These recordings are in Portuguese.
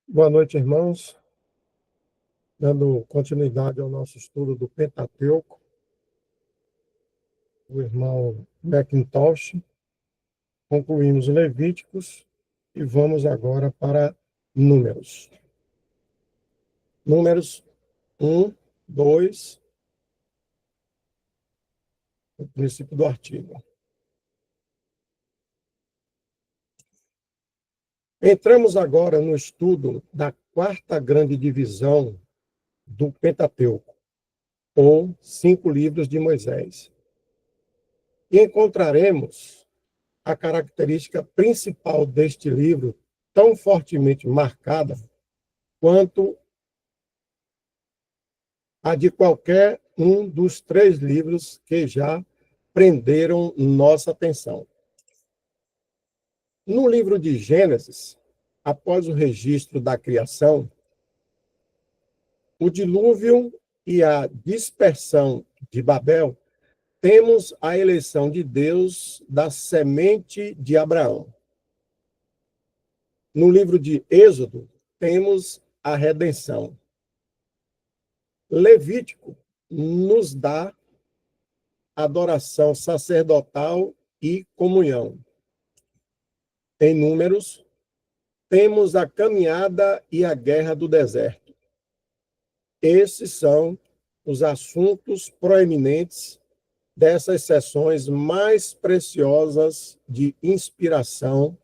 Boa noite, irmãos. Dando continuidade ao nosso estudo do Pentateuco, o irmão Mackintosh. Concluímos Levíticos e vamos agora para Números. Números 1, 2, o princípio do artigo. Entramos agora no estudo da quarta grande divisão do Pentateuco, ou 5 livros de Moisés. E encontraremos a característica principal deste livro, tão fortemente marcada quanto a de qualquer um dos 3 livros que já prenderam nossa atenção. No livro de Gênesis, após o registro da criação, o dilúvio e a dispersão de Babel, temos a eleição de Deus da semente de Abraão. No livro de Êxodo, temos a redenção. Levítico nos dá adoração sacerdotal e comunhão. Em Números, temos a caminhada e a guerra do deserto. Esses são os assuntos proeminentes dessas sessões mais preciosas de inspiração,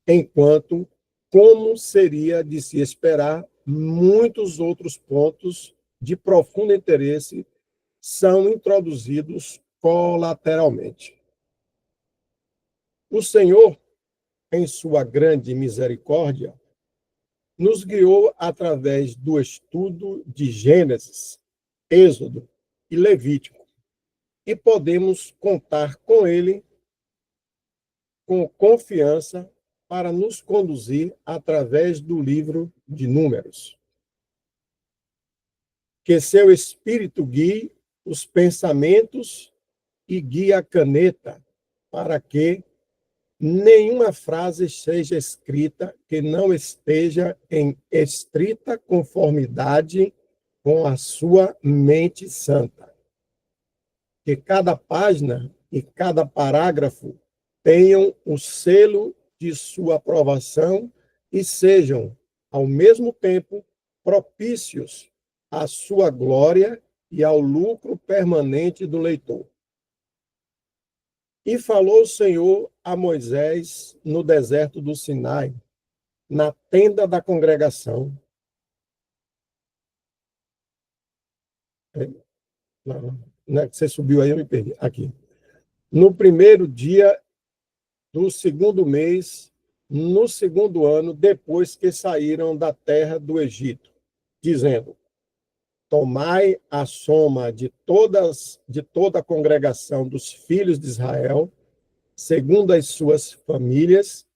enquanto, como seria de se esperar, muitos outros pontos de profundo interesse são introduzidos colateralmente. O Senhor, em sua grande misericórdia, nos guiou através do estudo de Gênesis, Êxodo e Levítico, e podemos contar com ele com confiança para nos conduzir através do livro de Números. Que seu espírito guie os pensamentos e guie a caneta para que nenhuma frase seja escrita que não esteja em estrita conformidade com a sua mente santa. Que cada página e cada parágrafo tenham o selo de sua aprovação e sejam, ao mesmo tempo, propícios à sua glória e ao lucro permanente do leitor. E falou o Senhor a Moisés no deserto do Sinai, na tenda da congregação. Não, você subiu aí, eu me perdi. Aqui. No primeiro dia do segundo mês, no segundo ano, depois que saíram da terra do Egito, dizendo: tomai a soma de toda a congregação dos filhos de Israel, segundo as suas famílias,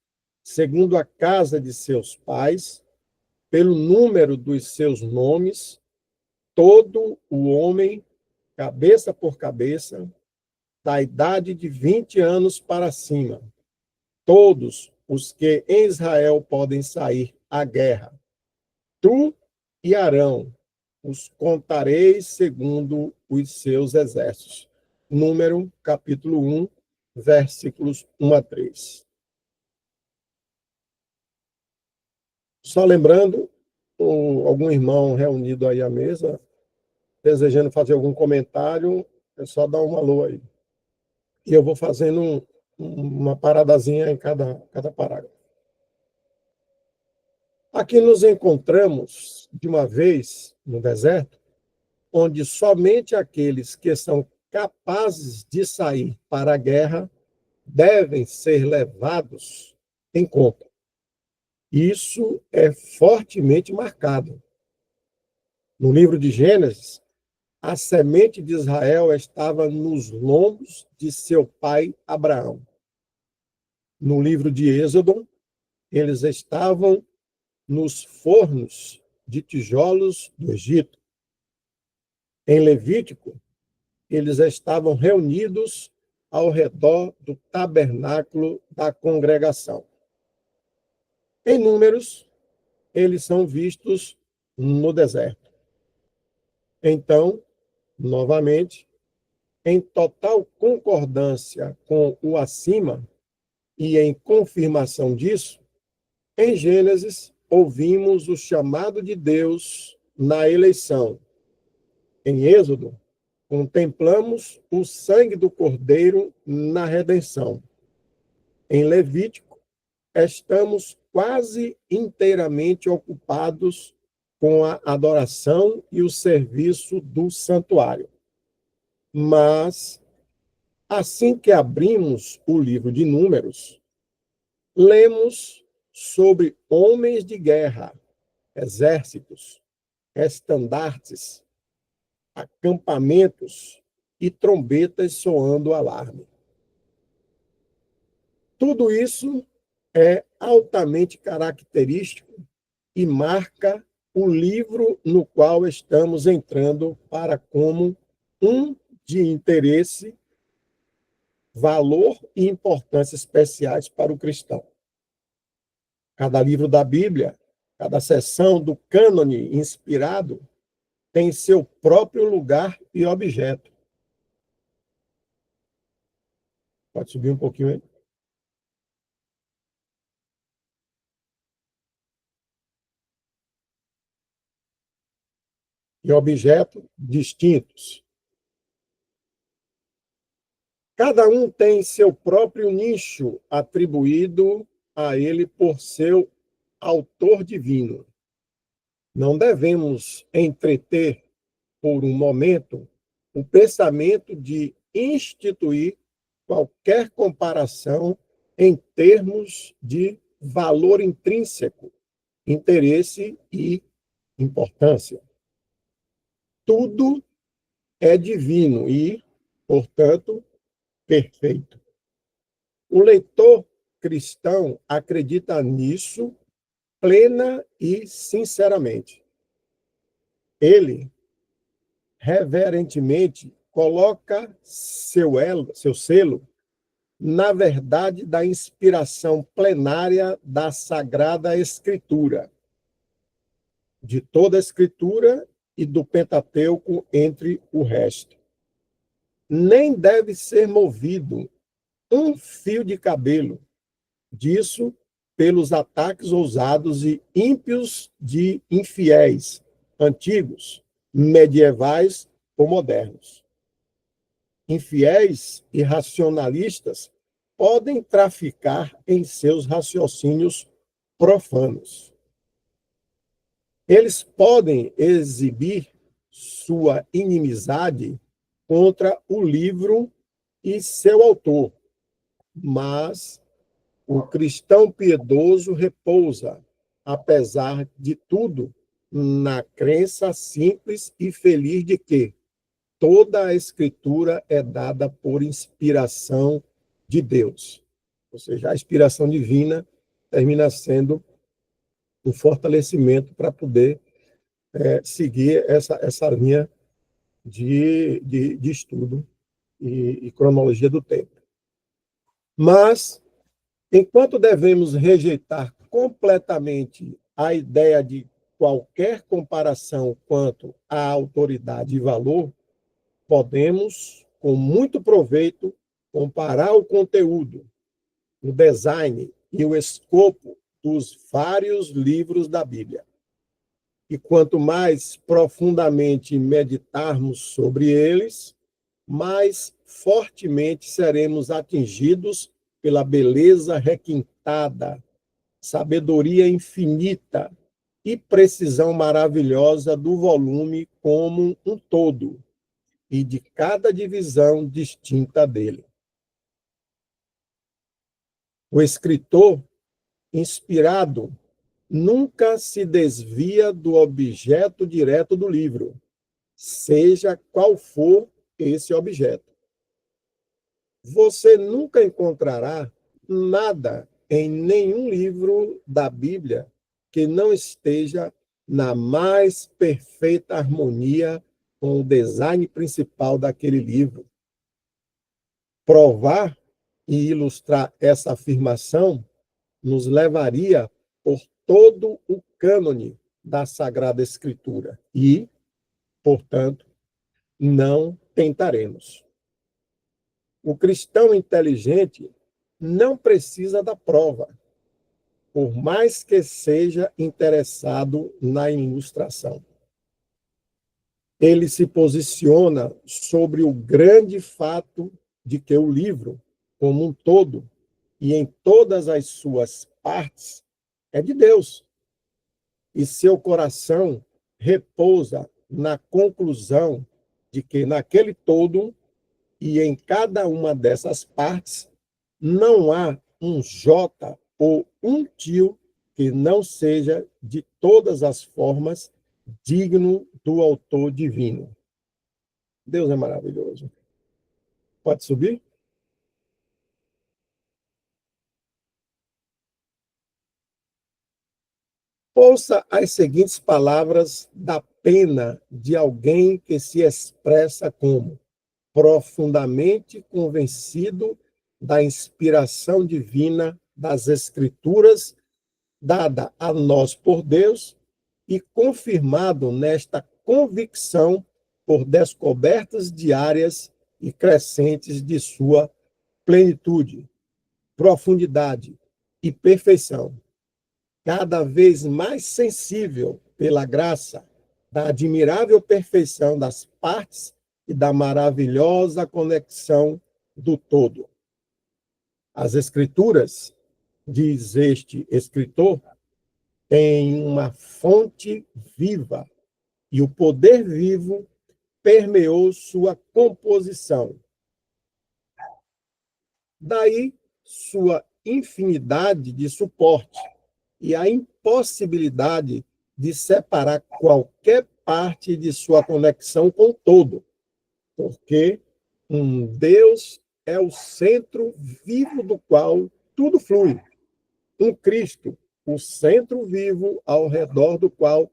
segundo a casa de seus pais, pelo número dos seus nomes, todo o homem, cabeça por cabeça, da idade de 20 anos para cima, todos os que em Israel podem sair à guerra. Tu e Arão os contareis segundo os seus exércitos. Número, capítulo 1, versículos 1 a 3. Só lembrando, algum irmão reunido aí à mesa, desejando fazer algum comentário, é só dar um alô aí. E eu vou fazendo uma paradazinha em cada parágrafo. Aqui nos encontramos, de uma vez, no deserto, onde somente aqueles que são capazes de sair para a guerra devem ser levados em conta. Isso é fortemente marcado. No livro de Gênesis, a semente de Israel estava nos lombos de seu pai Abraão. No livro de Êxodo, eles estavam nos fornos de tijolos do Egito. Em Levítico, eles estavam reunidos ao redor do tabernáculo da congregação. Em Números, eles são vistos no deserto. Então, novamente, em total concordância com o acima e em confirmação disso, em Gênesis, ouvimos o chamado de Deus na eleição. Em Êxodo, contemplamos o sangue do Cordeiro na redenção. Em Levítico, estamos quase inteiramente ocupados com a adoração e o serviço do santuário. Mas, assim que abrimos o livro de Números, lemos sobre homens de guerra, exércitos, estandartes, acampamentos e trombetas soando alarme. Tudo isso é altamente característico e marca o livro no qual estamos entrando para como um de interesse, valor e importância especiais para o cristão. Cada livro da Bíblia, cada seção do cânone inspirado tem seu próprio lugar e objeto. Pode subir um pouquinho aí. E objetos distintos. Cada um tem seu próprio nicho atribuído a ele por seu autor divino. Não devemos entreter, por um momento, o pensamento de instituir qualquer comparação em termos de valor intrínseco, interesse e importância. Tudo é divino e, portanto, perfeito. O leitor cristão acredita nisso plena e sinceramente. Ele, reverentemente, coloca seu selo na verdade da inspiração plenária da Sagrada Escritura, de toda a Escritura e do Pentateuco entre o resto. Nem deve ser movido um fio de cabelo disso pelos ataques ousados e ímpios de infiéis, antigos, medievais ou modernos. Infiéis e racionalistas podem traficar em seus raciocínios profanos. Eles podem exibir sua inimizade contra o livro e seu autor, mas o cristão piedoso repousa, apesar de tudo, na crença simples e feliz de que toda a Escritura é dada por inspiração de Deus. Ou seja, a inspiração divina termina sendo um fortalecimento para poder seguir essa linha de estudo e cronologia do tempo. Mas, enquanto devemos rejeitar completamente a ideia de qualquer comparação quanto à autoridade e valor, podemos, com muito proveito, comparar o conteúdo, o design e o escopo dos vários livros da Bíblia. E quanto mais profundamente meditarmos sobre eles, mais fortemente seremos atingidos pela beleza requintada, sabedoria infinita e precisão maravilhosa do volume como um todo e de cada divisão distinta dele. O escritor, inspirado, nunca se desvia do objeto direto do livro, seja qual for esse objeto. Você nunca encontrará nada em nenhum livro da Bíblia que não esteja na mais perfeita harmonia com o design principal daquele livro. Provar e ilustrar essa afirmação nos levaria por todo o cânone da Sagrada Escritura e, portanto, não tentaremos. O cristão inteligente não precisa da prova, por mais que seja interessado na ilustração. Ele se posiciona sobre o grande fato de que o livro, como um todo, e em todas as suas partes, é de Deus. E seu coração repousa na conclusão de que naquele todo e em cada uma dessas partes não há um J ou um tio que não seja de todas as formas digno do autor divino. Deus é maravilhoso. Pode subir? Ouça as seguintes palavras da pena de alguém que se expressa como profundamente convencido da inspiração divina das Escrituras, dada a nós por Deus e confirmado nesta convicção por descobertas diárias e crescentes de sua plenitude, profundidade e perfeição, cada vez mais sensível pela graça da admirável perfeição das partes e da maravilhosa conexão do todo. As Escrituras, diz este escritor, têm uma fonte viva e o poder vivo permeou sua composição. Daí sua infinidade de suporte e a impossibilidade de separar qualquer parte de sua conexão com o todo, porque um Deus é o centro vivo do qual tudo flui. Um Cristo, o centro vivo ao redor do qual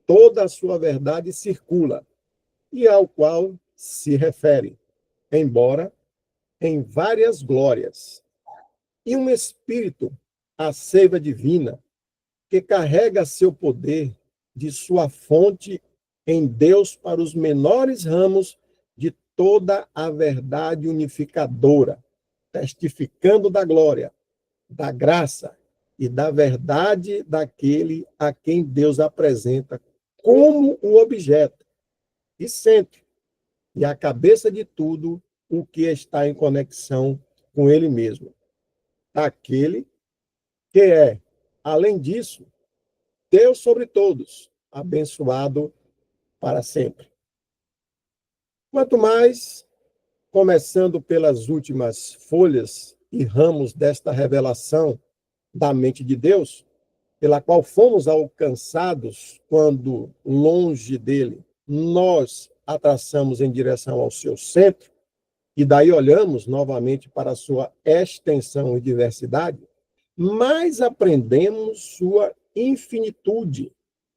toda a sua verdade circula e ao qual se refere, embora em várias glórias. E um Espírito, a seiva divina, que carrega seu poder de sua fonte em Deus para os menores ramos de toda a verdade unificadora, testificando da glória, da graça e da verdade daquele a quem Deus apresenta como o objeto e centro e a cabeça de tudo o que está em conexão com ele mesmo. Aquele que é, além disso, Deus sobre todos, abençoado para sempre. Quanto mais, começando pelas últimas folhas e ramos desta revelação da mente de Deus, pela qual fomos alcançados quando, longe dele, nós a traçamos em direção ao seu centro, e daí olhamos novamente para a sua extensão e diversidade, mais aprendemos sua infinitude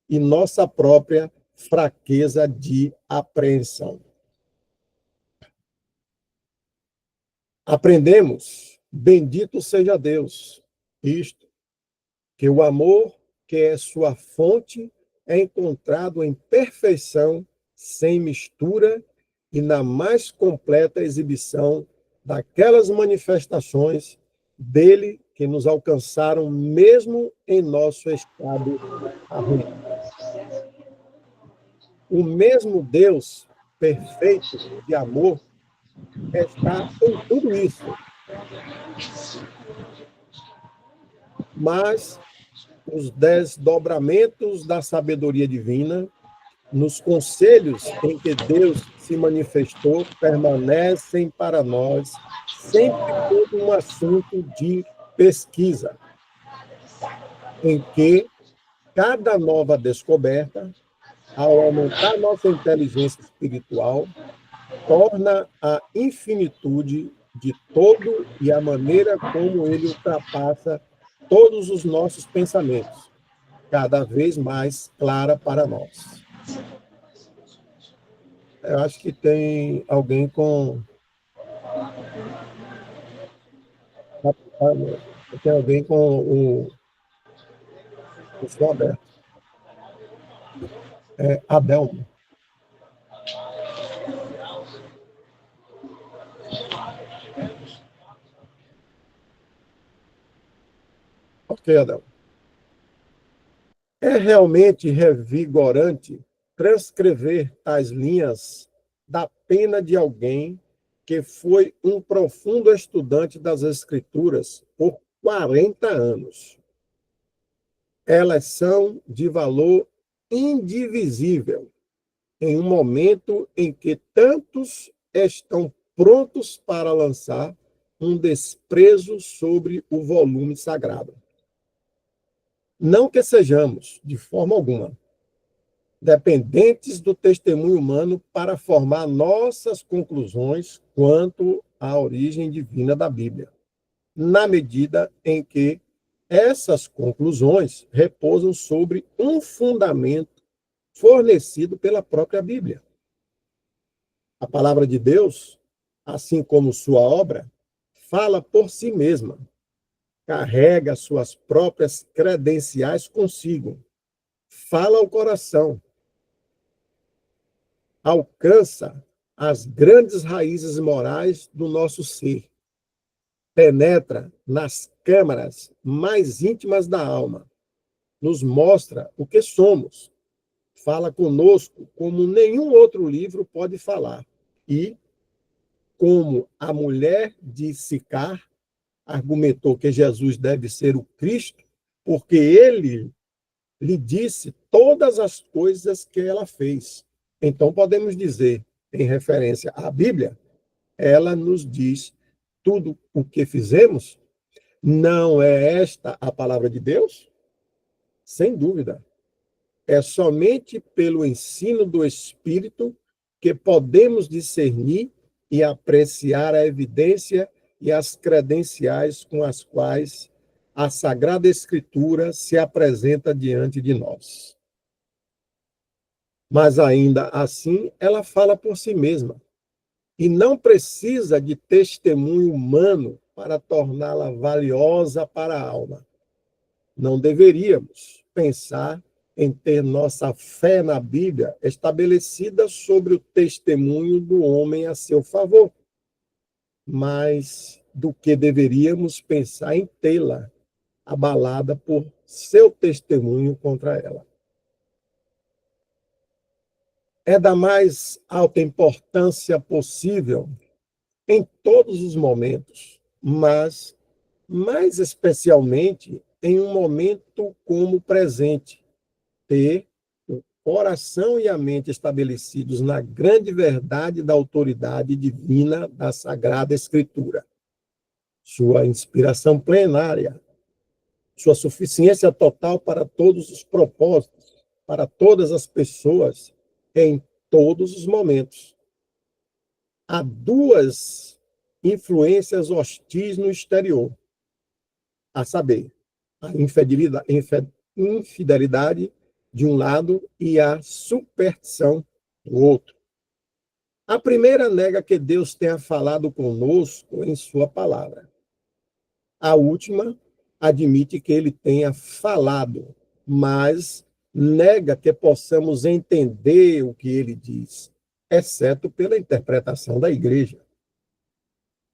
e nossa própria fraqueza de apreensão. Aprendemos, bendito seja Deus, isto, que o amor, que é sua fonte, é encontrado em perfeição, sem mistura e na mais completa exibição daquelas manifestações dele que nos alcançaram mesmo em nosso estado arruinado. O mesmo Deus perfeito de amor está em tudo isso. Mas os desdobramentos da sabedoria divina, nos conselhos em que Deus se manifestou, permanecem para nós sempre como um assunto de pesquisa, em que cada nova descoberta, ao aumentar nossa inteligência espiritual, torna a infinitude de todo e a maneira como ele ultrapassa todos os nossos pensamentos, cada vez mais clara para nós. Eu acho que tem alguém com... Tem alguém com o som aberto. Adelmo. Ok, Adelmo. É realmente revigorante transcrever tais linhas da pena de alguém que foi um profundo estudante das Escrituras por 40 anos. Elas são de valor indivisível em um momento em que tantos estão prontos para lançar um desprezo sobre o volume sagrado. Não que sejamos, de forma alguma, dependentes do testemunho humano para formar nossas conclusões quanto à origem divina da Bíblia, na medida em que essas conclusões repousam sobre um fundamento fornecido pela própria Bíblia. A palavra de Deus, assim como sua obra, fala por si mesma, carrega suas próprias credenciais consigo, fala ao coração, alcança as grandes raízes morais do nosso ser, penetra nas câmaras mais íntimas da alma, nos mostra o que somos, fala conosco como nenhum outro livro pode falar. E, como a mulher de Sicar argumentou que Jesus deve ser o Cristo, porque ele lhe disse todas as coisas que ela fez. Então, podemos dizer, em referência à Bíblia, ela nos diz tudo o que fizemos. Não é esta a palavra de Deus? Sem dúvida. É somente pelo ensino do Espírito que podemos discernir e apreciar a evidência e as credenciais com as quais a Sagrada Escritura se apresenta diante de nós. Mas ainda assim, ela fala por si mesma e não precisa de testemunho humano para torná-la valiosa para a alma. Não deveríamos pensar em ter nossa fé na Bíblia estabelecida sobre o testemunho do homem a seu favor, mas do que deveríamos pensar em tê-la abalada por seu testemunho contra ela. É da mais alta importância possível em todos os momentos, mas mais especialmente em um momento como o presente, ter o coração e a mente estabelecidos na grande verdade da autoridade divina da Sagrada Escritura, sua inspiração plenária, sua suficiência total para todos os propósitos, para todas as pessoas, em todos os momentos. Há duas influências hostis no exterior, a saber, a infidelidade de um lado e a superstição do outro. A primeira nega que Deus tenha falado conosco em sua palavra. A última admite que ele tenha falado, mas nega que possamos entender o que ele diz, exceto pela interpretação da igreja.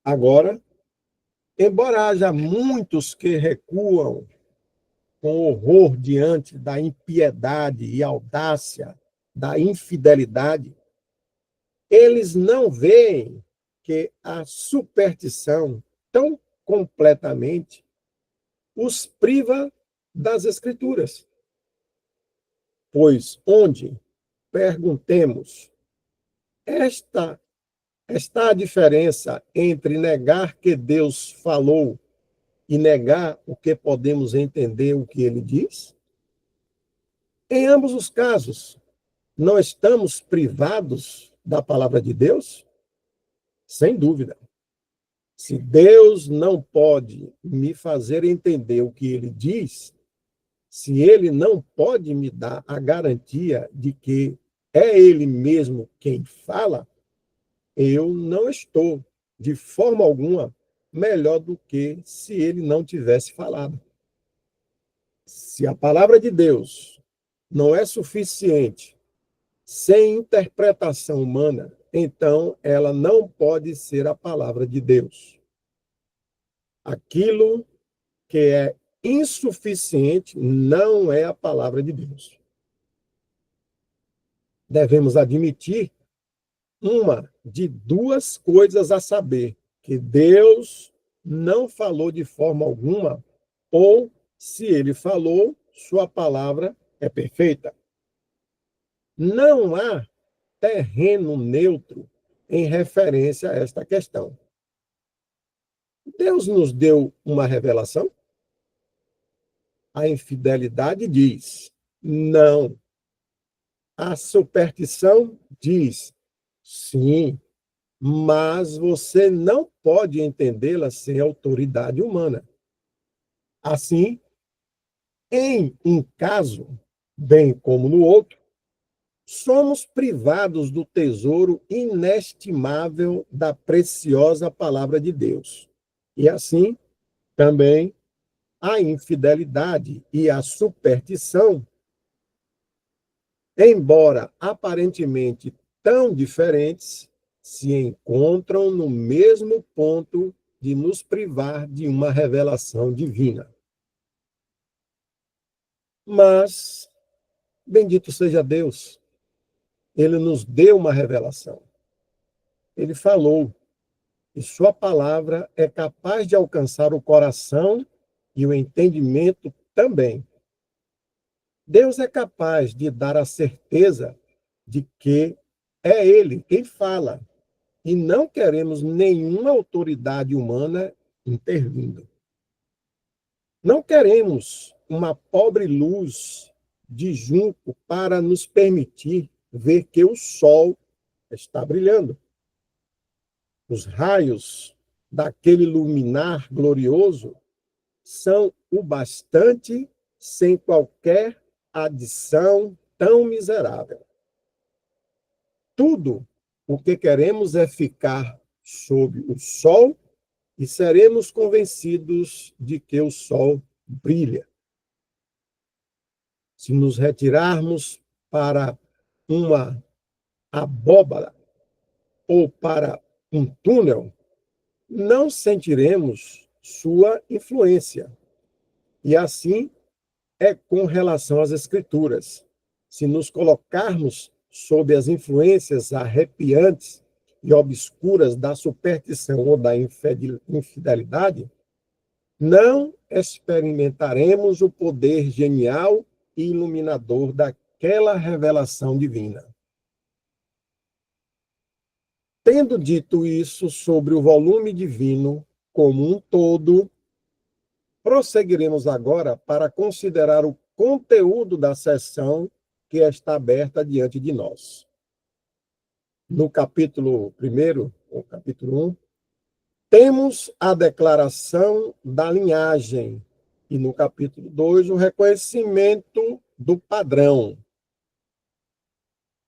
Agora, embora haja muitos que recuam com horror diante da impiedade e audácia da infidelidade, eles não veem que a superstição tão completamente os priva das Escrituras. Pois onde, perguntemos, está a diferença entre negar que Deus falou e negar o que podemos entender o que ele diz? Em ambos os casos, não estamos privados da palavra de Deus? Sem dúvida. Se Deus não pode me fazer entender o que ele diz, se ele não pode me dar a garantia de que é ele mesmo quem fala, eu não estou, de forma alguma, melhor do que se ele não tivesse falado. Se a palavra de Deus não é suficiente sem interpretação humana, então ela não pode ser a palavra de Deus. Aquilo que é insuficiente não é a palavra de Deus. Devemos admitir uma de duas coisas a saber: que Deus não falou de forma alguma, ou, se ele falou, sua palavra é perfeita. Não há terreno neutro em referência a esta questão. Deus nos deu uma revelação? A infidelidade diz não. A superstição diz sim, mas você não pode entendê-la sem autoridade humana. Assim, em um caso, bem como no outro, somos privados do tesouro inestimável da preciosa palavra de Deus. E assim, também, a infidelidade e a superstição, embora aparentemente tão diferentes, se encontram no mesmo ponto de nos privar de uma revelação divina. Mas, bendito seja Deus, ele nos deu uma revelação. Ele falou, e sua palavra é capaz de alcançar o coração e o entendimento também. Deus é capaz de dar a certeza de que é ele quem fala, e não queremos nenhuma autoridade humana intervindo. Não queremos uma pobre luz de junco para nos permitir ver que o sol está brilhando. Os raios daquele luminar glorioso são o bastante sem qualquer adição tão miserável. Tudo o que queremos é ficar sob o sol e seremos convencidos de que o sol brilha. Se nos retirarmos para uma abóbada ou para um túnel, não sentiremos sua influência. E assim é com relação às Escrituras. Se nos colocarmos sob as influências arrepiantes e obscuras da superstição ou da infidelidade, não experimentaremos o poder genial e iluminador daquela revelação divina. Tendo dito isso sobre o volume divino como um todo, prosseguiremos agora para considerar o conteúdo da sessão que está aberta diante de nós. No capítulo 1, ou capítulo 1, temos a declaração da linhagem, e no capítulo 2, o reconhecimento do padrão.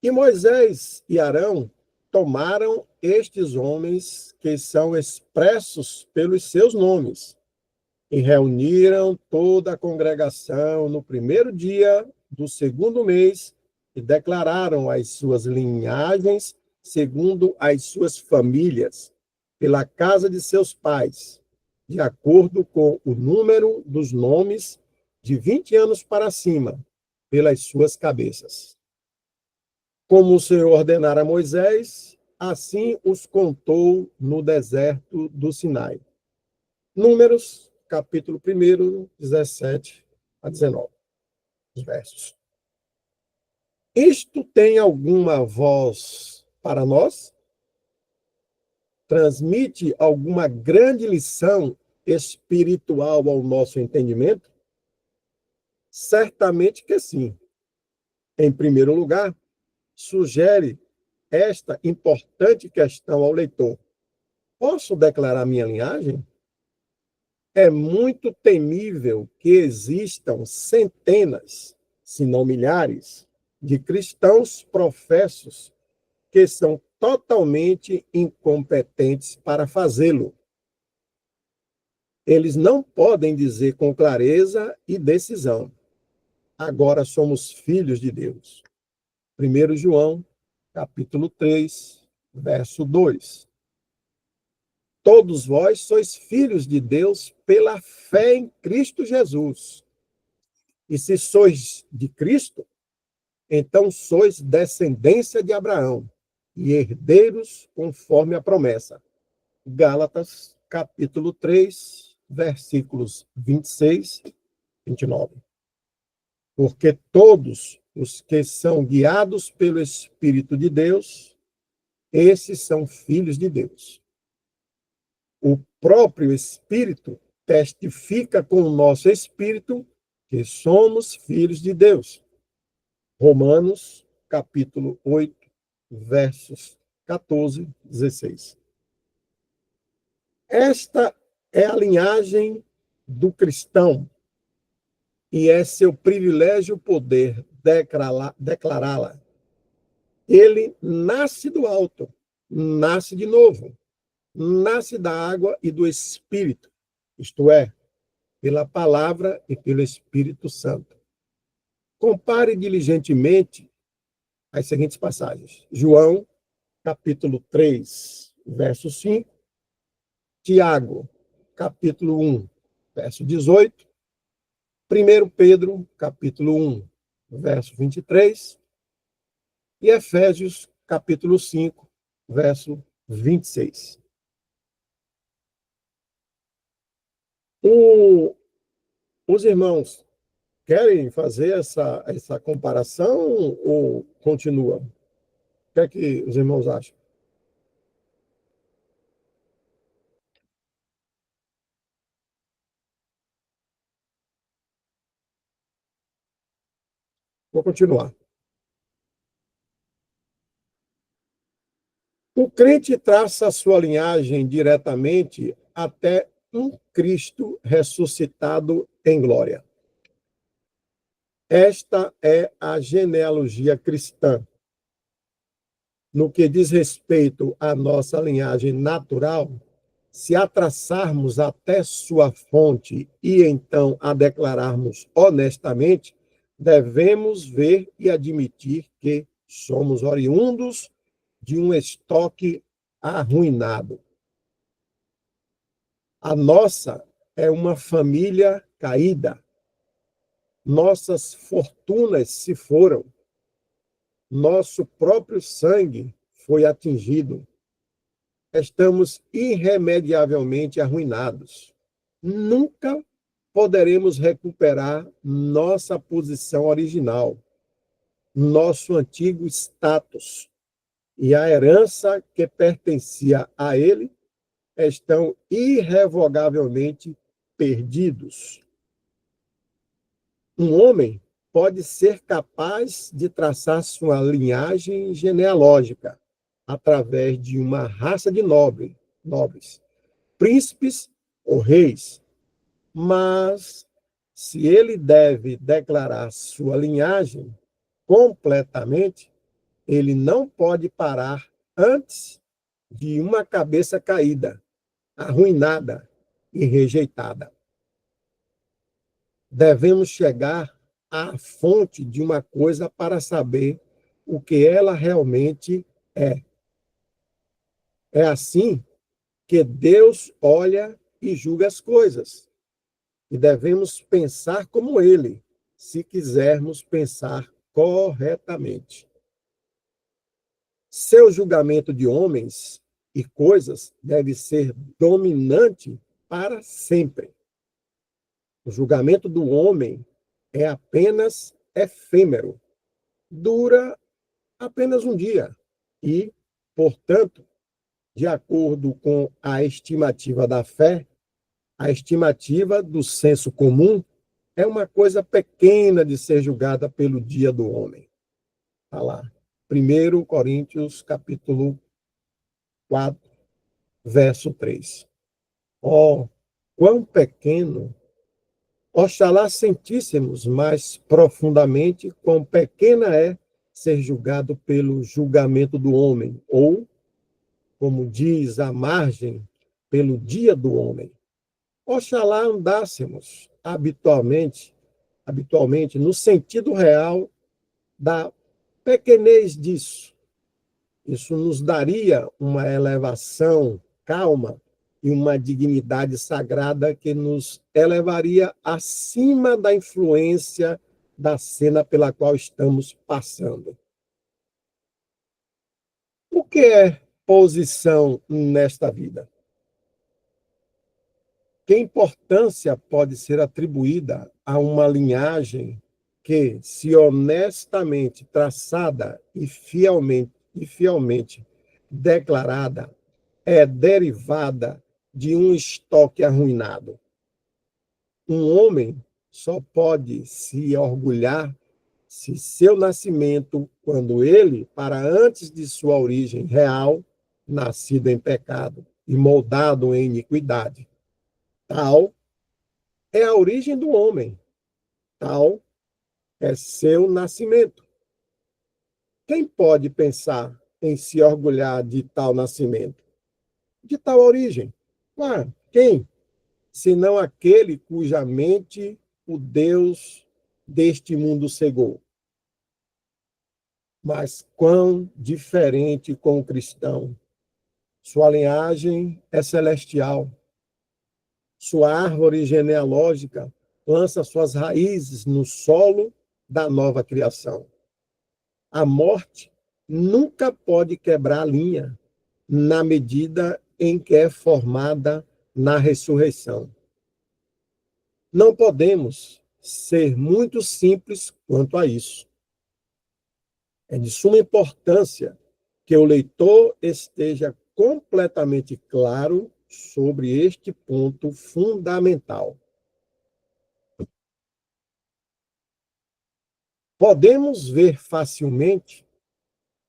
E Moisés e Arão tomaram estes homens que são expressos pelos seus nomes e reuniram toda a congregação no primeiro dia do segundo mês e declararam as suas linhagens segundo as suas famílias, pela casa de seus pais, de acordo com o número dos nomes de 20 anos para cima, pelas suas cabeças. Como o Senhor ordenara a Moisés, assim os contou no deserto do Sinai. Números, capítulo 1, 17 a 19, os versos. Isto tem alguma voz para nós? Transmite alguma grande lição espiritual ao nosso entendimento? Certamente que sim. Em primeiro lugar, sugere esta importante questão ao leitor: posso declarar minha linhagem? É muito temível que existam centenas, se não milhares, de cristãos professos que são totalmente incompetentes para fazê-lo. Eles não podem dizer com clareza e decisão: agora somos filhos de Deus. 1 João, capítulo 3, verso 2. Todos vós sois filhos de Deus pela fé em Cristo Jesus. E se sois de Cristo, então sois descendência de Abraão e herdeiros conforme a promessa. Gálatas, capítulo 3, versículos 26 e 29. Porque todos os que são guiados pelo Espírito de Deus, esses são filhos de Deus. O próprio Espírito testifica com o nosso espírito que somos filhos de Deus. Romanos, capítulo 8, versos 14, 16. Esta é a linhagem do cristão e é seu privilégio poder declará-la. Ele nasce do alto, nasce de novo, nasce da água e do Espírito, isto é, pela palavra e pelo Espírito Santo. Compare diligentemente as seguintes passagens. João, capítulo 3, verso 5. Tiago, capítulo 1, verso 18. 1 Pedro, capítulo 1, verso 23. E Efésios, capítulo 5, verso 26. Os irmãos querem fazer essa comparação ou continuam? O que é que os irmãos acham? Vou continuar. O crente traça a sua linhagem diretamente até um Cristo ressuscitado em glória. Esta é a genealogia cristã. No que diz respeito à nossa linhagem natural, se a traçarmos até sua fonte e então a declararmos honestamente, devemos ver e admitir que somos oriundos de um estoque arruinado. A nossa é uma família caída. Nossas fortunas se foram. Nosso próprio sangue foi atingido. Estamos irremediavelmente arruinados. Nunca poderemos recuperar nossa posição original, nosso antigo status e a herança que pertencia a ele estão irrevogavelmente perdidos. Um homem pode ser capaz de traçar sua linhagem genealógica através de uma raça de nobres, príncipes ou reis, mas se ele deve declarar sua linhagem completamente, ele não pode parar antes de uma cabeça caída, arruinada e rejeitada. Devemos chegar à fonte de uma coisa para saber o que ela realmente é. É assim que Deus olha e julga as coisas. E devemos pensar como ele, se quisermos pensar corretamente. Seu julgamento de homens e coisas deve ser dominante para sempre. O julgamento do homem é apenas efêmero, dura apenas um dia e, portanto, de acordo com a estimativa da fé, a estimativa do senso comum é uma coisa pequena de ser julgada pelo dia do homem. Está lá. 1 Coríntios, capítulo 4, verso 3. Oh, quão pequeno! Oxalá sentíssemos mais profundamente quão pequena é ser julgado pelo julgamento do homem, ou, como diz a margem, pelo dia do homem. Oxalá andássemos habitualmente no sentido real da pequenez disso, isso nos daria uma elevação calma e uma dignidade sagrada que nos elevaria acima da influência da cena pela qual estamos passando. O que é posição nesta vida? Que importância pode ser atribuída a uma linhagem que, se honestamente traçada e fielmente declarada, é derivada de um estoque arruinado? Um homem só pode se orgulhar se seu nascimento, quando ele, para antes de sua origem real, nascido em pecado e moldado em iniquidade. Tal é a origem do homem, tal é seu nascimento. Quem pode pensar em se orgulhar de tal nascimento, de tal origem? Quem? Senão aquele cuja mente o Deus deste mundo cegou. Mas quão diferente com o cristão. Sua linhagem é celestial. Sua árvore genealógica lança suas raízes no solo da nova criação. A morte nunca pode quebrar a linha na medida em que é formada na ressurreição. Não podemos ser muito simples quanto a isso. É de suma importância que o leitor esteja completamente claro sobre este ponto fundamental. Podemos ver facilmente,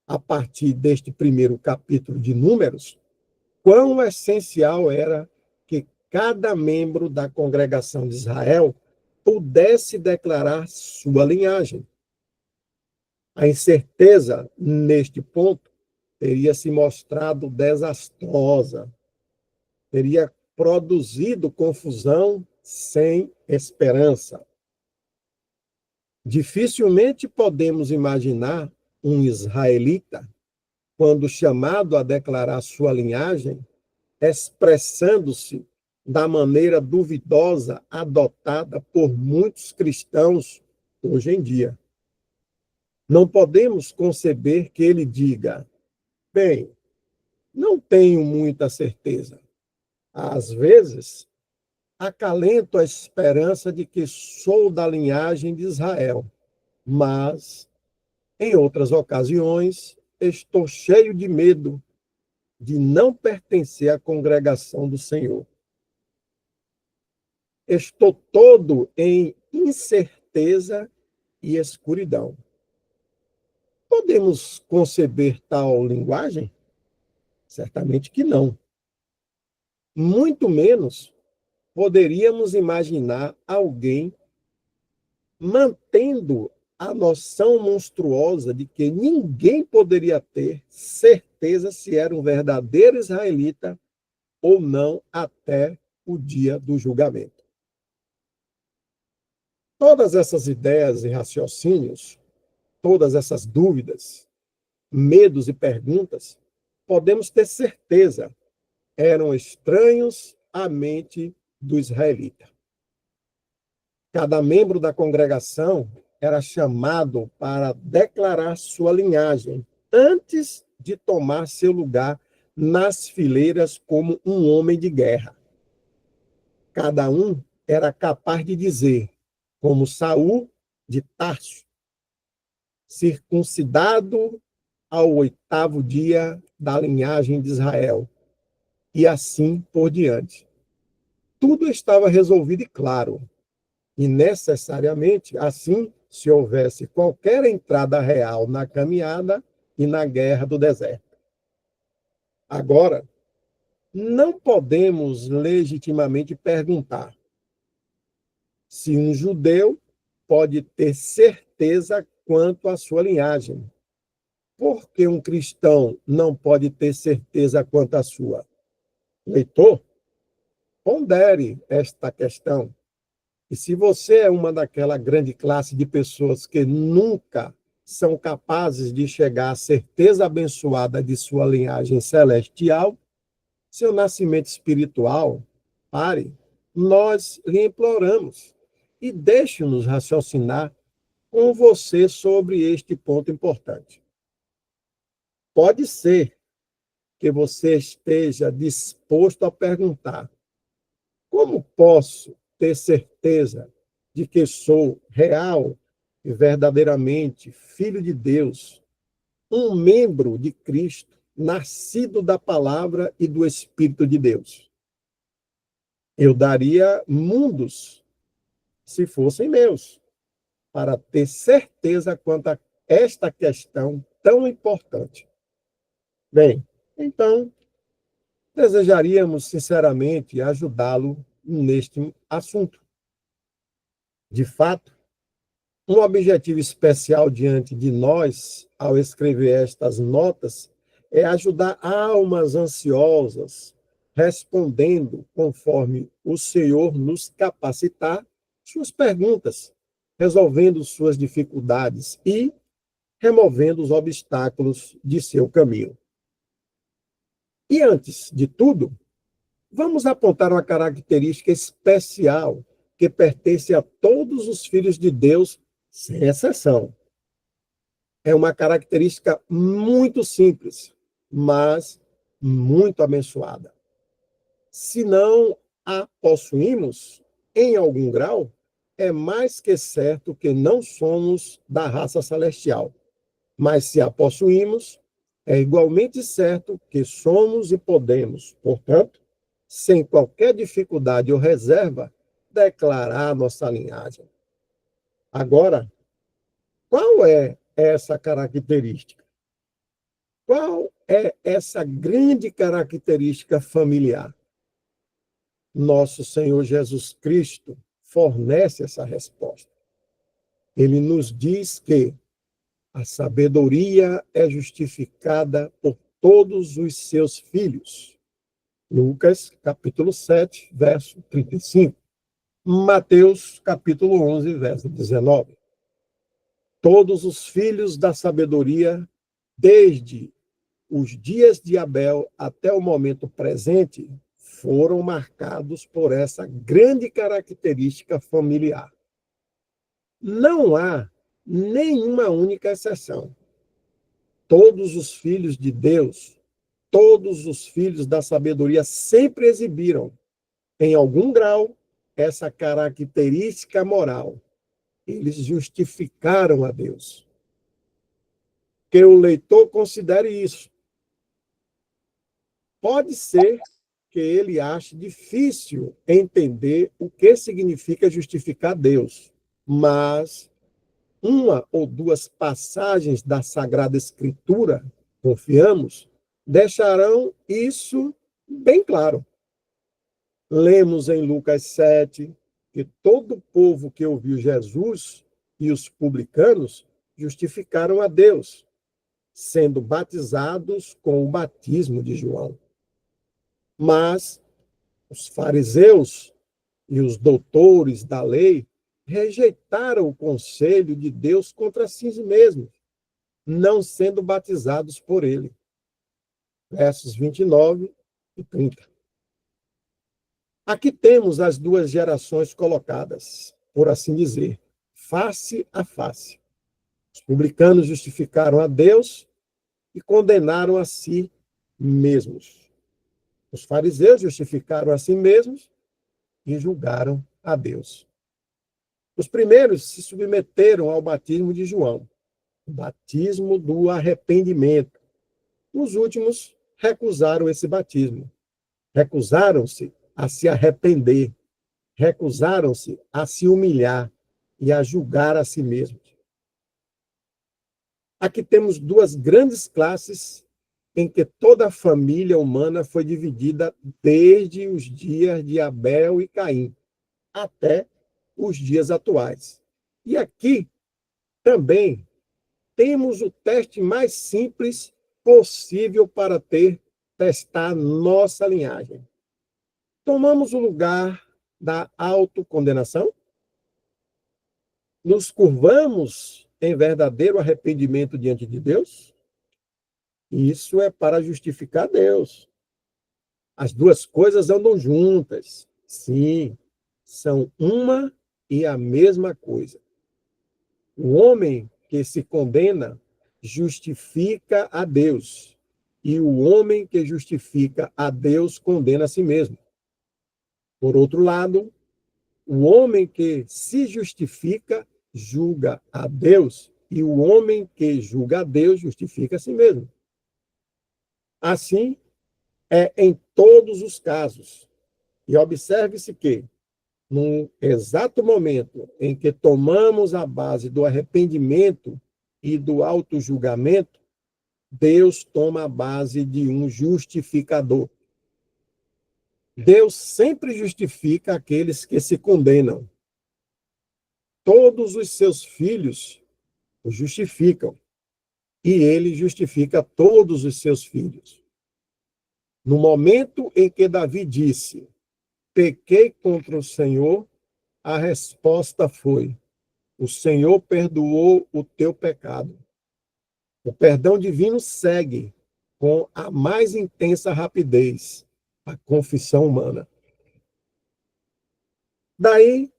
a partir deste primeiro capítulo de Números, quão essencial era que cada membro da congregação de Israel pudesse declarar sua linhagem. A incerteza neste ponto teria se mostrado desastrosa, teria produzido confusão sem esperança. Dificilmente podemos imaginar um israelita, quando chamado a declarar sua linhagem, expressando-se da maneira duvidosa adotada por muitos cristãos hoje em dia. Não podemos conceber que ele diga: bem, não tenho muita certeza. Às vezes, acalento a esperança de que sou da linhagem de Israel, mas, em outras ocasiões, estou cheio de medo de não pertencer à congregação do Senhor. Estou todo em incerteza e escuridão. Podemos conceber tal linguagem? Certamente que não. Muito menos poderíamos imaginar alguém mantendo a noção monstruosa de que ninguém poderia ter certeza se era um verdadeiro israelita ou não até o dia do julgamento. Todas essas ideias e raciocínios, todas essas dúvidas, medos e perguntas, podemos ter certeza, eram estranhos à mente do israelita. Cada membro da congregação era chamado para declarar sua linhagem antes de tomar seu lugar nas fileiras como um homem de guerra. Cada um era capaz de dizer, como Saul de Tarso, circuncidado ao 8º dia da linhagem de Israel, e assim por diante. Tudo estava resolvido e claro. E necessariamente, assim, se houvesse qualquer entrada real na caminhada e na guerra do deserto. Agora, não podemos legitimamente perguntar se um judeu pode ter certeza quanto à sua linhagem. Por que um cristão não pode ter certeza quanto à sua? Leitor, pondere esta questão. E se você é uma daquela grande classe de pessoas que nunca são capazes de chegar à certeza abençoada de sua linhagem celestial, seu nascimento espiritual, pare, nós lhe imploramos e deixe-nos raciocinar com você sobre este ponto importante. Pode ser que você esteja disposto a perguntar: como posso ter certeza de que sou real e verdadeiramente filho de Deus, um membro de Cristo, nascido da palavra e do Espírito de Deus? Eu daria mundos, se fossem meus, para ter certeza quanto a esta questão tão importante. Bem, então, desejaríamos sinceramente ajudá-lo neste assunto. De fato, um objetivo especial diante de nós, ao escrever estas notas, é ajudar almas ansiosas, respondendo conforme o Senhor nos capacitar suas perguntas, resolvendo suas dificuldades e removendo os obstáculos de seu caminho. E antes de tudo, vamos apontar uma característica especial que pertence a todos os filhos de Deus, sem exceção. É uma característica muito simples, mas muito abençoada. Se não a possuímos, em algum grau, é mais que certo que não somos da raça celestial. Mas se a possuímos, é igualmente certo que somos e podemos, portanto, sem qualquer dificuldade ou reserva, declarar nossa linhagem. Agora, qual é essa característica? Qual é essa grande característica familiar? Nosso Senhor Jesus Cristo fornece essa resposta. Ele nos diz que a sabedoria é justificada por todos os seus filhos. Lucas, capítulo 7, verso 35. Mateus, capítulo 11, verso 19. Todos os filhos da sabedoria, desde os dias de Abel até o momento presente, foram marcados por essa grande característica familiar. Não há nenhuma única exceção. Todos os filhos de Deus, todos os filhos da sabedoria sempre exibiram, em algum grau, essa característica moral. Eles justificaram a Deus. Que o leitor considere isso. Pode ser que ele ache difícil entender o que significa justificar Deus, mas uma ou duas passagens da Sagrada Escritura, confiamos, deixarão isso bem claro. Lemos em Lucas 7 que todo o povo que ouviu Jesus e os publicanos justificaram a Deus, sendo batizados com o batismo de João. Mas os fariseus e os doutores da lei rejeitaram o conselho de Deus contra si mesmos, não sendo batizados por ele. Versos 29 e 30. Aqui temos as duas gerações colocadas, por assim dizer, face a face. Os publicanos justificaram a Deus e condenaram a si mesmos. Os fariseus justificaram a si mesmos e julgaram a Deus. Os primeiros se submeteram ao batismo de João, o batismo do arrependimento. Os últimos recusaram esse batismo. Recusaram-se a se arrepender. Recusaram-se a se humilhar e a julgar a si mesmos. Aqui temos duas grandes classes em que toda a família humana foi dividida desde os dias de Abel e Caim até os dias atuais. E aqui também temos o teste mais simples possível para testar nossa linhagem. Tomamos o lugar da autocondenação? Nos curvamos em verdadeiro arrependimento diante de Deus? Isso é para justificar Deus. As duas coisas andam juntas. Sim, são uma e a mesma coisa. O homem que se condena justifica a Deus, e o homem que justifica a Deus condena a si mesmo. Por outro lado, o homem que se justifica julga a Deus, e o homem que julga a Deus justifica a si mesmo. Assim é em todos os casos. E observe-se que, no exato momento em que tomamos a base do arrependimento e do autojulgamento, Deus toma a base de um justificador. Deus sempre justifica aqueles que se condenam. Todos os seus filhos o justificam. E ele justifica todos os seus filhos. No momento em que Davi disse: pequei contra o Senhor, a resposta foi: o Senhor perdoou o teu pecado. O perdão divino segue com a mais intensa rapidez a confissão humana. Daí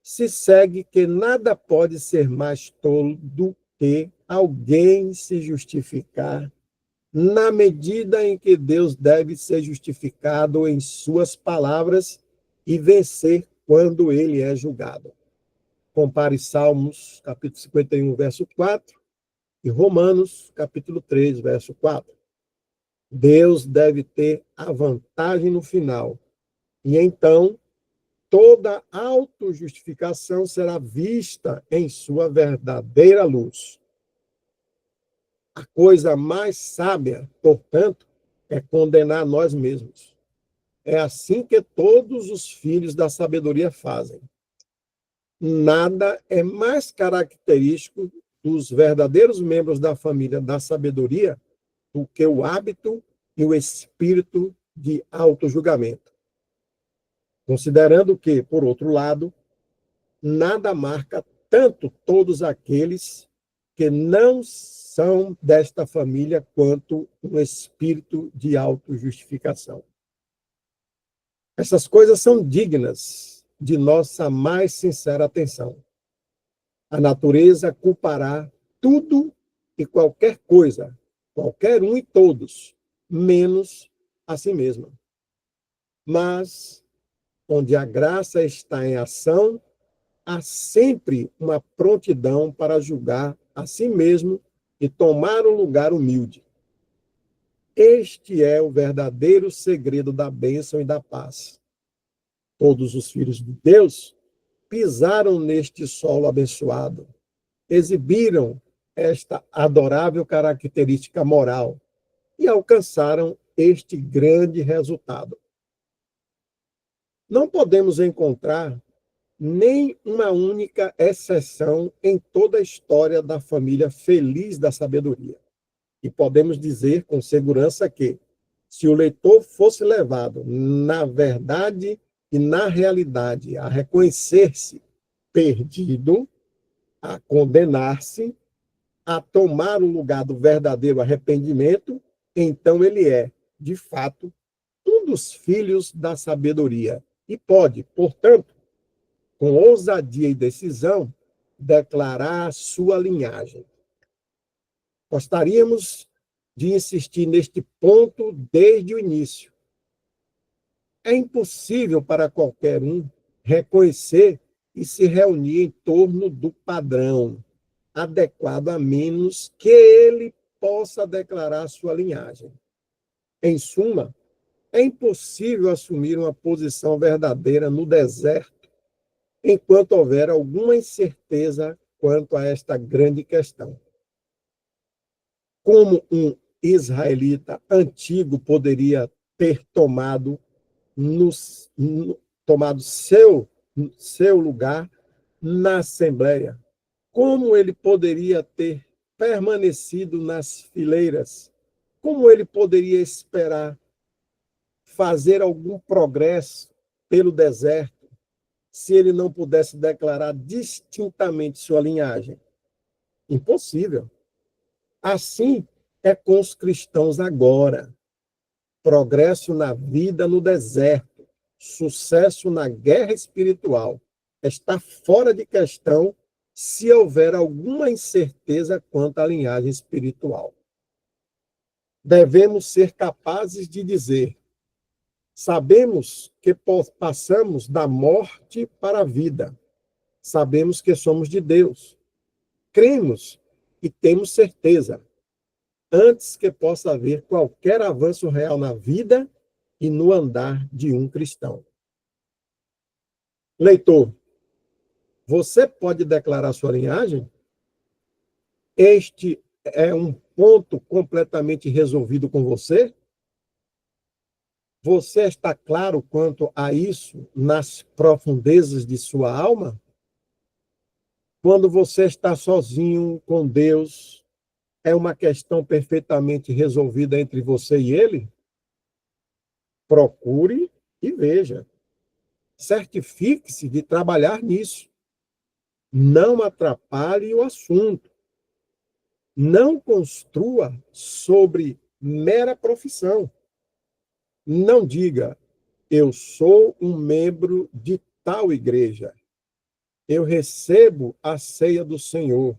se segue que nada pode ser mais tolo do que alguém se justificar na medida em que Deus deve ser justificado em suas palavras e vencer quando ele é julgado. Compare Salmos, capítulo 51, verso 4, e Romanos, capítulo 3, verso 4. Deus deve ter a vantagem no final. E então, toda autojustificação será vista em sua verdadeira luz. A coisa mais sábia, portanto, é condenar nós mesmos. É assim que todos os filhos da sabedoria fazem. Nada é mais característico dos verdadeiros membros da família da sabedoria do que o hábito e o espírito de autojulgamento. Considerando que, por outro lado, nada marca tanto todos aqueles que não são desta família quanto um espírito de autojustificação. Essas coisas são dignas de nossa mais sincera atenção. A natureza culpará tudo e qualquer coisa, qualquer um e todos, menos a si mesma. Mas, onde a graça está em ação, há sempre uma prontidão para julgar a si mesmo e tomar um lugar humilde. Este é o verdadeiro segredo da bênção e da paz. Todos os filhos de Deus pisaram neste solo abençoado, exibiram esta adorável característica moral e alcançaram este grande resultado. Não podemos encontrar nem uma única exceção em toda a história da família feliz da sabedoria. E podemos dizer com segurança que, se o leitor fosse levado, na verdade e na realidade, a reconhecer-se perdido, a condenar-se, a tomar o lugar do verdadeiro arrependimento, então ele é, de fato, um dos filhos da sabedoria e pode, portanto, com ousadia e decisão, declarar sua linhagem. Gostaríamos de insistir neste ponto desde o início. É impossível para qualquer um reconhecer e se reunir em torno do padrão adequado, a menos que ele possa declarar sua linhagem. Em suma, é impossível assumir uma posição verdadeira no deserto enquanto houver alguma incerteza quanto a esta grande questão. Como um israelita antigo poderia ter tomado seu lugar na Assembleia? Como ele poderia ter permanecido nas fileiras? Como ele poderia esperar fazer algum progresso pelo deserto se ele não pudesse declarar distintamente sua linhagem? Impossível. Assim é com os cristãos agora. Progresso na vida no deserto, sucesso na guerra espiritual. Está fora de questão se houver alguma incerteza quanto à linhagem espiritual. Devemos ser capazes de dizer: sabemos que passamos da morte para a vida. Sabemos que somos de Deus. Cremos e temos certeza, antes que possa haver qualquer avanço real na vida e no andar de um cristão. Leitor, você pode declarar sua linhagem? Este é um ponto completamente resolvido com você? Você está claro quanto a isso nas profundezas de sua alma? Quando você está sozinho com Deus, é uma questão perfeitamente resolvida entre você e Ele? Procure e veja. Certifique-se de trabalhar nisso. Não atrapalhe o assunto. Não construa sobre mera profissão. Não diga: eu sou um membro de tal igreja. Eu recebo a ceia do Senhor.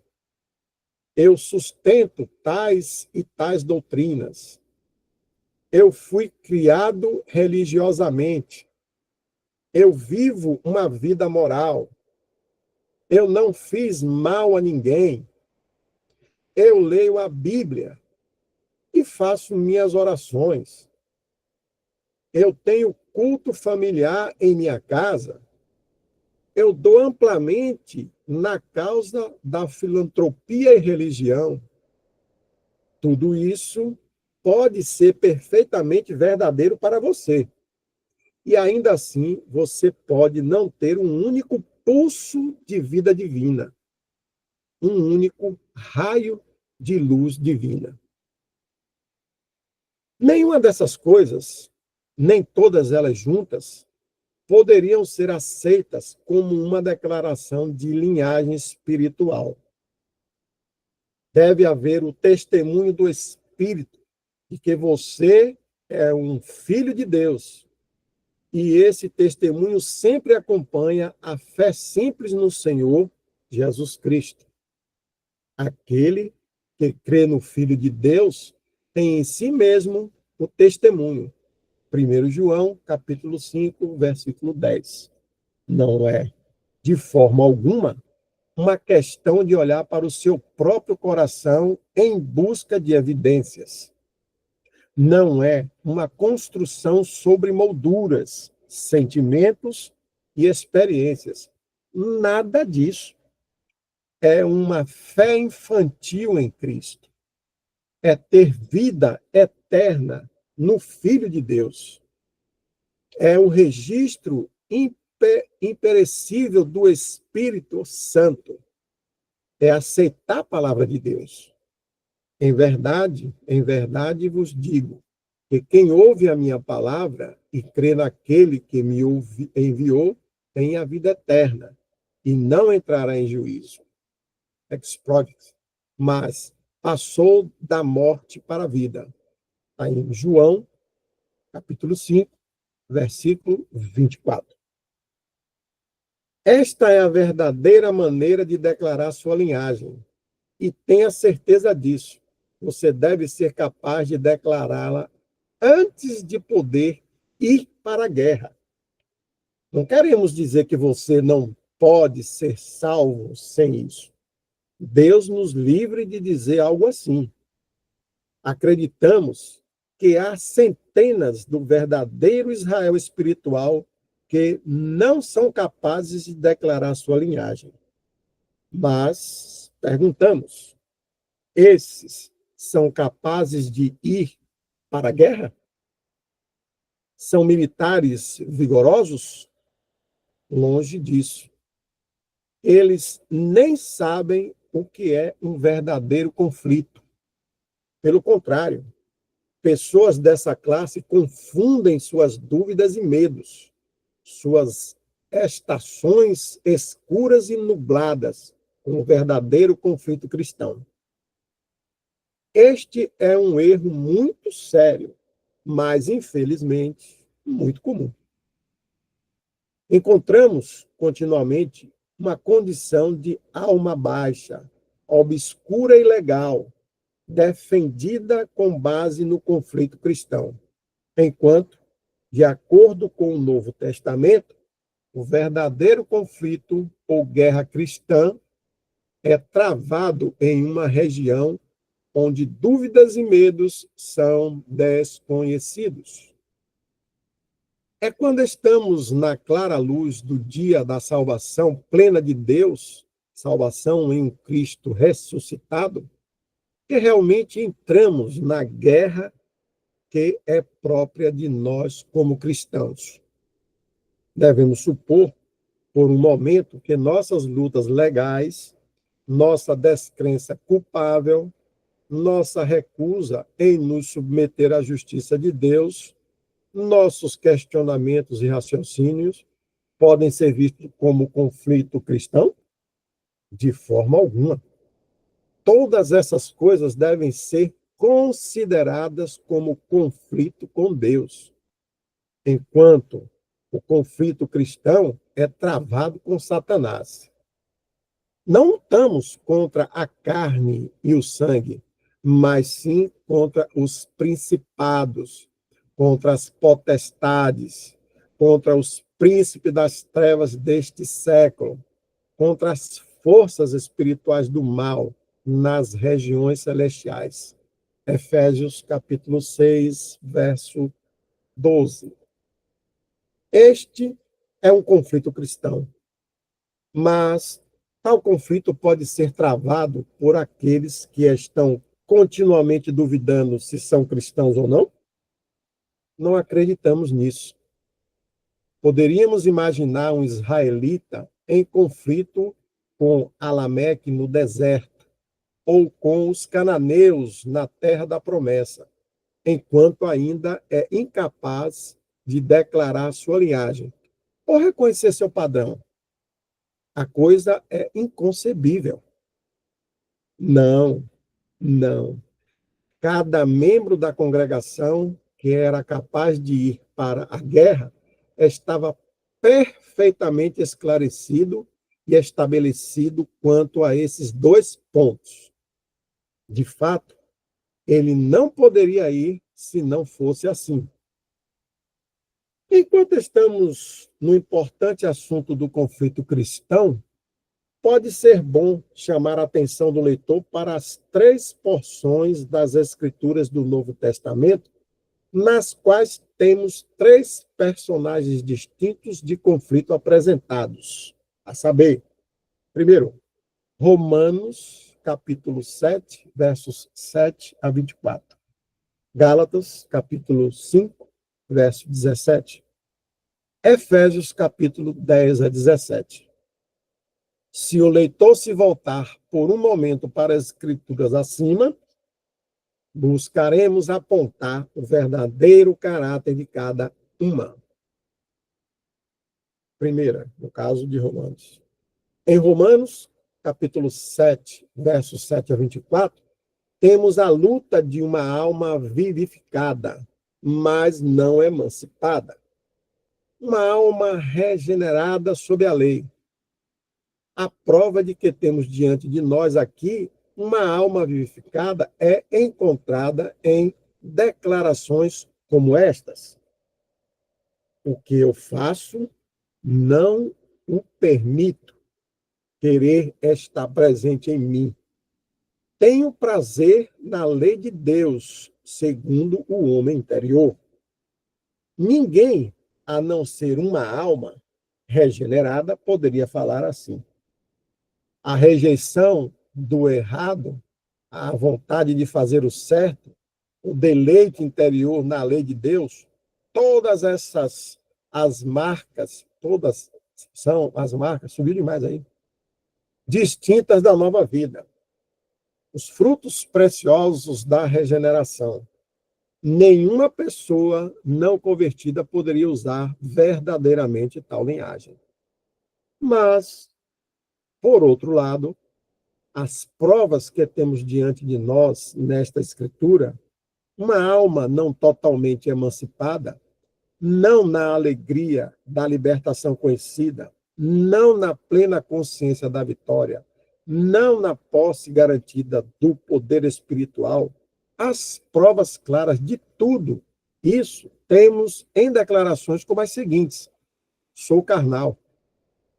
Eu sustento tais e tais doutrinas. Eu fui criado religiosamente. Eu vivo uma vida moral. Eu não fiz mal a ninguém. Eu leio a Bíblia e faço minhas orações. Eu tenho culto familiar em minha casa. Eu dou amplamente na causa da filantropia e religião. Tudo isso pode ser perfeitamente verdadeiro para você. E ainda assim, você pode não ter um único pulso de vida divina, um único raio de luz divina. Nenhuma dessas coisas, nem todas elas juntas, poderiam ser aceitas como uma declaração de linhagem espiritual. Deve haver o testemunho do Espírito de que você é um filho de Deus. E esse testemunho sempre acompanha a fé simples no Senhor Jesus Cristo. Aquele que crê no Filho de Deus tem em si mesmo o testemunho. 1 João, capítulo 5, versículo 10. Não é, de forma alguma, uma questão de olhar para o seu próprio coração em busca de evidências. Não é uma construção sobre molduras, sentimentos e experiências. Nada disso. É uma fé infantil em Cristo. É ter vida eterna no Filho de Deus. É o registro imperecível do Espírito Santo. É aceitar a palavra de Deus. Em verdade vos digo que quem ouve a minha palavra e crê naquele que me enviou tem a vida eterna e não entrará em juízo. Mas passou da morte para a vida. Está em João, capítulo 5, versículo 24. Esta é a verdadeira maneira de declarar sua linhagem. E tenha certeza disso. Você deve ser capaz de declará-la antes de poder ir para a guerra. Não queremos dizer que você não pode ser salvo sem isso. Deus nos livre de dizer algo assim. Acreditamos que há centenas do verdadeiro Israel espiritual que não são capazes de declarar sua linhagem. Mas perguntamos: esses são capazes de ir para a guerra? São militares vigorosos? Longe disso. Eles nem sabem o que é um verdadeiro conflito. Pelo contrário, pessoas dessa classe confundem suas dúvidas e medos, suas estações escuras e nubladas um verdadeiro conflito cristão. Este é um erro muito sério, mas, infelizmente, muito comum. Encontramos continuamente uma condição de alma baixa, obscura e ilegal, defendida com base no conflito cristão, enquanto, de acordo com o Novo Testamento, o verdadeiro conflito ou guerra cristã é travado em uma região onde dúvidas e medos são desconhecidos. É quando estamos na clara luz do dia da salvação plena de Deus, salvação em um Cristo ressuscitado, que realmente entramos na guerra que é própria de nós como cristãos. Devemos supor, por um momento, que nossas lutas legais, nossa descrença culpável, nossa recusa em nos submeter à justiça de Deus, nossos questionamentos e raciocínios podem ser vistos como conflito cristão? De forma alguma. Todas essas coisas devem ser consideradas como conflito com Deus, enquanto o conflito cristão é travado com Satanás. Não lutamos contra a carne e o sangue, mas sim contra os principados, contra as potestades, contra os príncipes das trevas deste século, contra as forças espirituais do mal nas regiões celestiais. Efésios capítulo 6, verso 12. Este é um conflito cristão, mas tal conflito pode ser travado por aqueles que estão continuamente duvidando se são cristãos ou não? Não acreditamos nisso. Poderíamos imaginar um israelita em conflito com Alameque no deserto, ou com os cananeus na terra da promessa, enquanto ainda é incapaz de declarar sua linhagem ou reconhecer seu padrão. A coisa é inconcebível. Não, não. Cada membro da congregação que era capaz de ir para a guerra estava perfeitamente esclarecido e estabelecido quanto a esses dois pontos. De fato, ele não poderia ir se não fosse assim. Enquanto estamos no importante assunto do conflito cristão, pode ser bom chamar a atenção do leitor para as 3 porções das Escrituras do Novo Testamento, nas quais temos 3 personagens distintos de conflito apresentados. A saber, primeiro, Romanos, capítulo 7, versos 7 a 24. Gálatas, capítulo 5, verso 17. Efésios, capítulo 10 a 17. Se o leitor se voltar por um momento para as escrituras acima, buscaremos apontar o verdadeiro caráter de cada uma. Primeira, no caso de Romanos. Em Romanos, capítulo 7, versos 7 a 24, temos a luta de uma alma vivificada, mas não emancipada. Uma alma regenerada sob a lei. A prova de que temos diante de nós aqui uma alma vivificada é encontrada em declarações como estas: o que eu faço, não o permito. Querer estar presente em mim. Tenho prazer na lei de Deus, segundo o homem interior. Ninguém, a não ser uma alma regenerada, poderia falar assim. A rejeição do errado, a vontade de fazer o certo, o deleite interior na lei de Deus, todas essas, as marcas, todas são as marcas, subiu demais aí, distintas da nova vida. Os frutos preciosos da regeneração. Nenhuma pessoa não convertida poderia usar verdadeiramente tal linhagem. Mas, por outro lado, as provas que temos diante de nós nesta escritura, uma alma não totalmente emancipada, não na alegria da libertação conhecida, não na plena consciência da vitória, não na posse garantida do poder espiritual, as provas claras de tudo isso temos em declarações como as seguintes: sou carnal,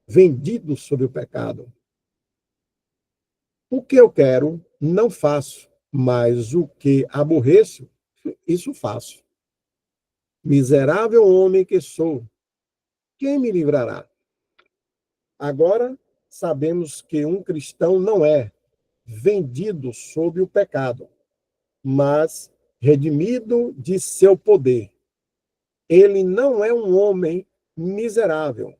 vendido sob o pecado. O que eu quero, não faço, mas o que aborreço, isso faço. Miserável homem que sou, quem me livrará? Agora, sabemos que um cristão não é vendido sob o pecado, mas redimido de seu poder. Ele não é um homem miserável,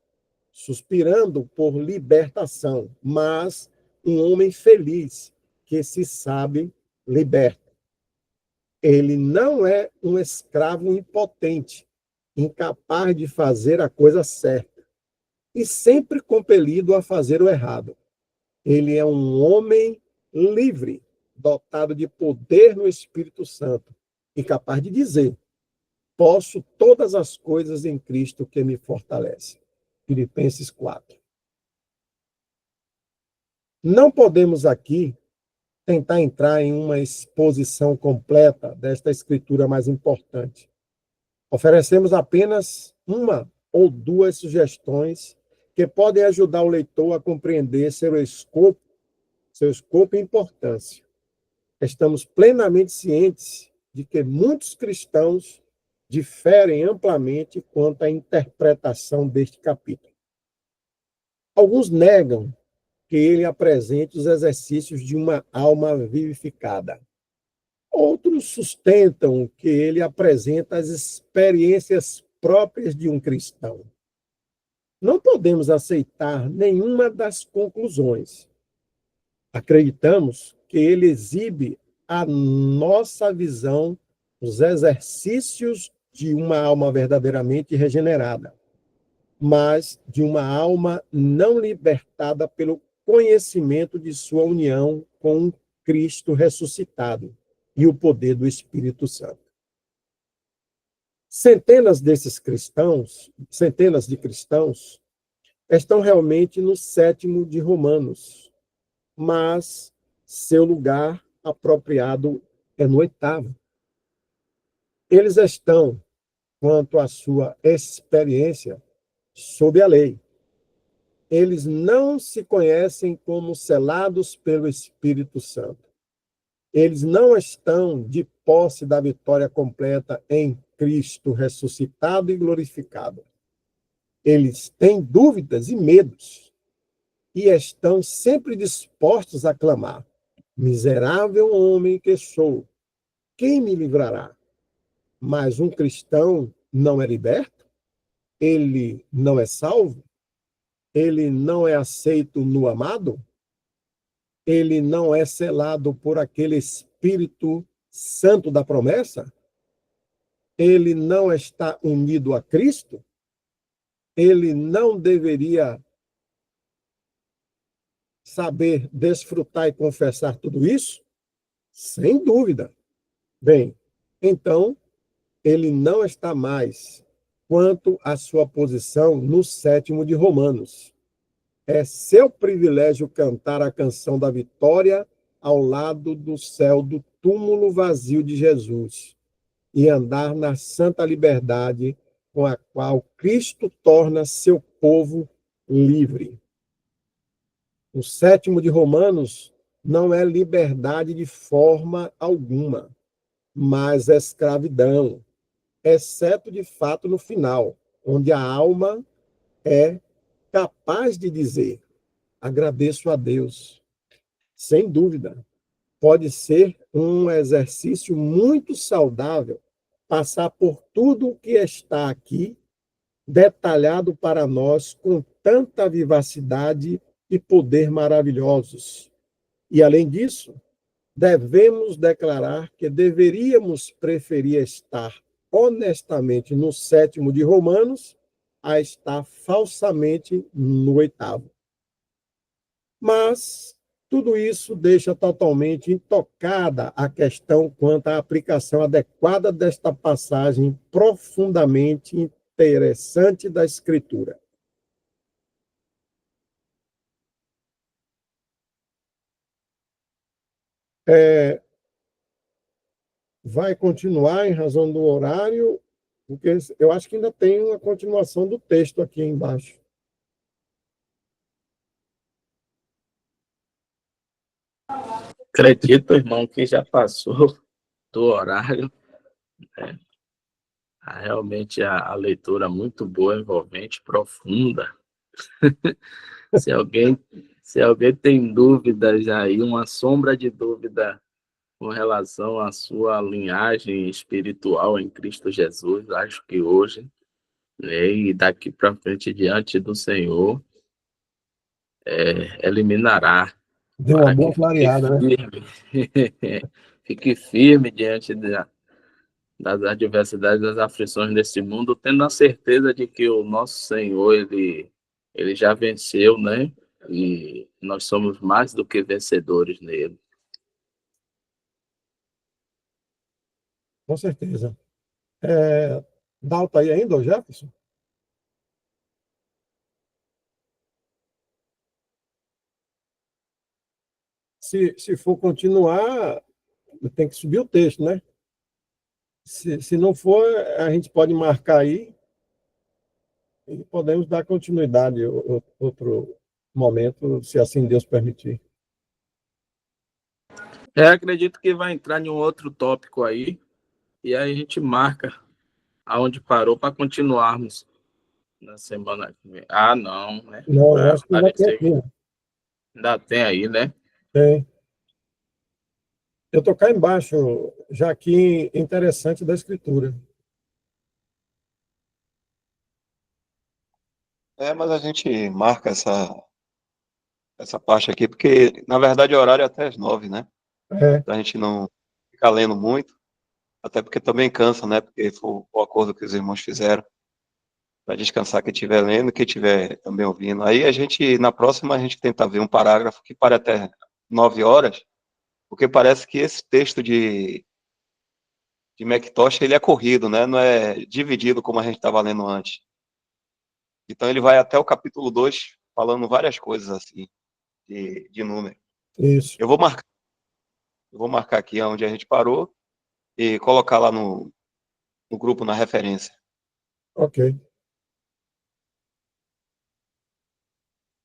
suspirando por libertação, mas um homem feliz, que se sabe liberto. Ele não é um escravo impotente, incapaz de fazer a coisa certa e sempre compelido a fazer o errado. Ele é um homem livre, dotado de poder no Espírito Santo e capaz de dizer: posso todas as coisas em Cristo que me fortalece. Filipenses 4. Não podemos aqui tentar entrar em uma exposição completa desta escritura mais importante. Oferecemos apenas uma ou duas sugestões que podem ajudar o leitor a compreender seu escopo e importância. Estamos plenamente cientes de que muitos cristãos diferem amplamente quanto à interpretação deste capítulo. Alguns negam que ele apresente os exercícios de uma alma vivificada. Outros sustentam que ele apresenta as experiências próprias de um cristão. Não podemos aceitar nenhuma das conclusões. Acreditamos que ele exibe a nossa visão dos exercícios de uma alma verdadeiramente regenerada, mas de uma alma não libertada pelo conhecimento de sua união com um Cristo ressuscitado e o poder do Espírito Santo. Centenas de cristãos, estão realmente no 7º de Romanos, mas seu lugar apropriado é no 8º. Eles estão, quanto à sua experiência, sob a lei. Eles não se conhecem como selados pelo Espírito Santo. Eles não estão de posse da vitória completa em Cristo ressuscitado e glorificado. Eles têm dúvidas e medos e estão sempre dispostos a clamar: miserável homem que sou, quem me livrará? Mas um cristão não é liberto? Ele não é salvo? Ele não é aceito no amado? Ele não é selado por aquele Espírito Santo da promessa? Ele não está unido a Cristo? Ele não deveria saber desfrutar e confessar tudo isso? Sem dúvida. Bem, então, ele não está mais quanto à sua posição no 7º de Romanos. É seu privilégio cantar a canção da vitória ao lado do céu do túmulo vazio de Jesus e andar na santa liberdade com a qual Cristo torna seu povo livre. O 7º de Romanos não é liberdade de forma alguma, mas escravidão, exceto de fato no final, onde a alma é capaz de dizer: agradeço a Deus. Sem dúvida, pode ser um exercício muito saudável passar por tudo o que está aqui, detalhado para nós com tanta vivacidade e poder maravilhosos. E, além disso, devemos declarar que deveríamos preferir estar honestamente no 7º de Romanos a estar falsamente no 8º. Mas Tudo isso deixa totalmente intocada a questão quanto à aplicação adequada desta passagem profundamente interessante da Escritura. Vai continuar em razão do horário, porque eu acho que ainda tem uma continuação do texto aqui embaixo. Acredito, irmão, que já passou do horário. Realmente a leitura é muito boa, envolvente, profunda. Se alguém, se alguém tem dúvidas aí, uma sombra de dúvida com relação à sua linhagem espiritual em Cristo Jesus, acho que hoje, né, e daqui para frente, diante do Senhor, eliminará, Deu uma para que boa fique clareada, né? firme, fique firme diante das adversidades, das aflições desse mundo, tendo a certeza de que o nosso Senhor, ele já venceu, né? E nós somos mais do que vencedores nele. Com certeza. Dal tá aí ainda, Jefferson? Se for continuar, tem que subir o texto, né? Se não for, a gente pode marcar aí e podemos dar continuidade outro momento, se assim Deus permitir. Acredito que vai entrar em um outro tópico aí, e aí a gente marca aonde parou para continuarmos na semana que vem. Ah, não, né? Não, eu Vai acho que ainda tem aparecer. aqui, né? Ainda tem aí, né? Tem. Eu estou cá embaixo, já aqui interessante da Escritura. Mas a gente marca essa parte aqui, porque, na verdade, o horário é até as 9, né? É, Pra gente não ficar lendo muito, até porque também cansa, né? Porque foi o acordo que os irmãos fizeram, para descansar quem estiver lendo e quem estiver também ouvindo. Aí na próxima, a gente tenta ver um parágrafo que pare até 9 horas, porque parece que esse texto de Mackintosh, ele é corrido, né? Não é dividido como a gente estava lendo antes. Então, ele vai até o capítulo 2 falando várias coisas assim, de número. isso. Eu vou marcar aqui onde a gente parou e colocar lá no grupo, na referência. Ok.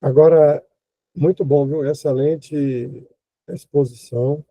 Agora, muito bom, viu? Excelente exposição.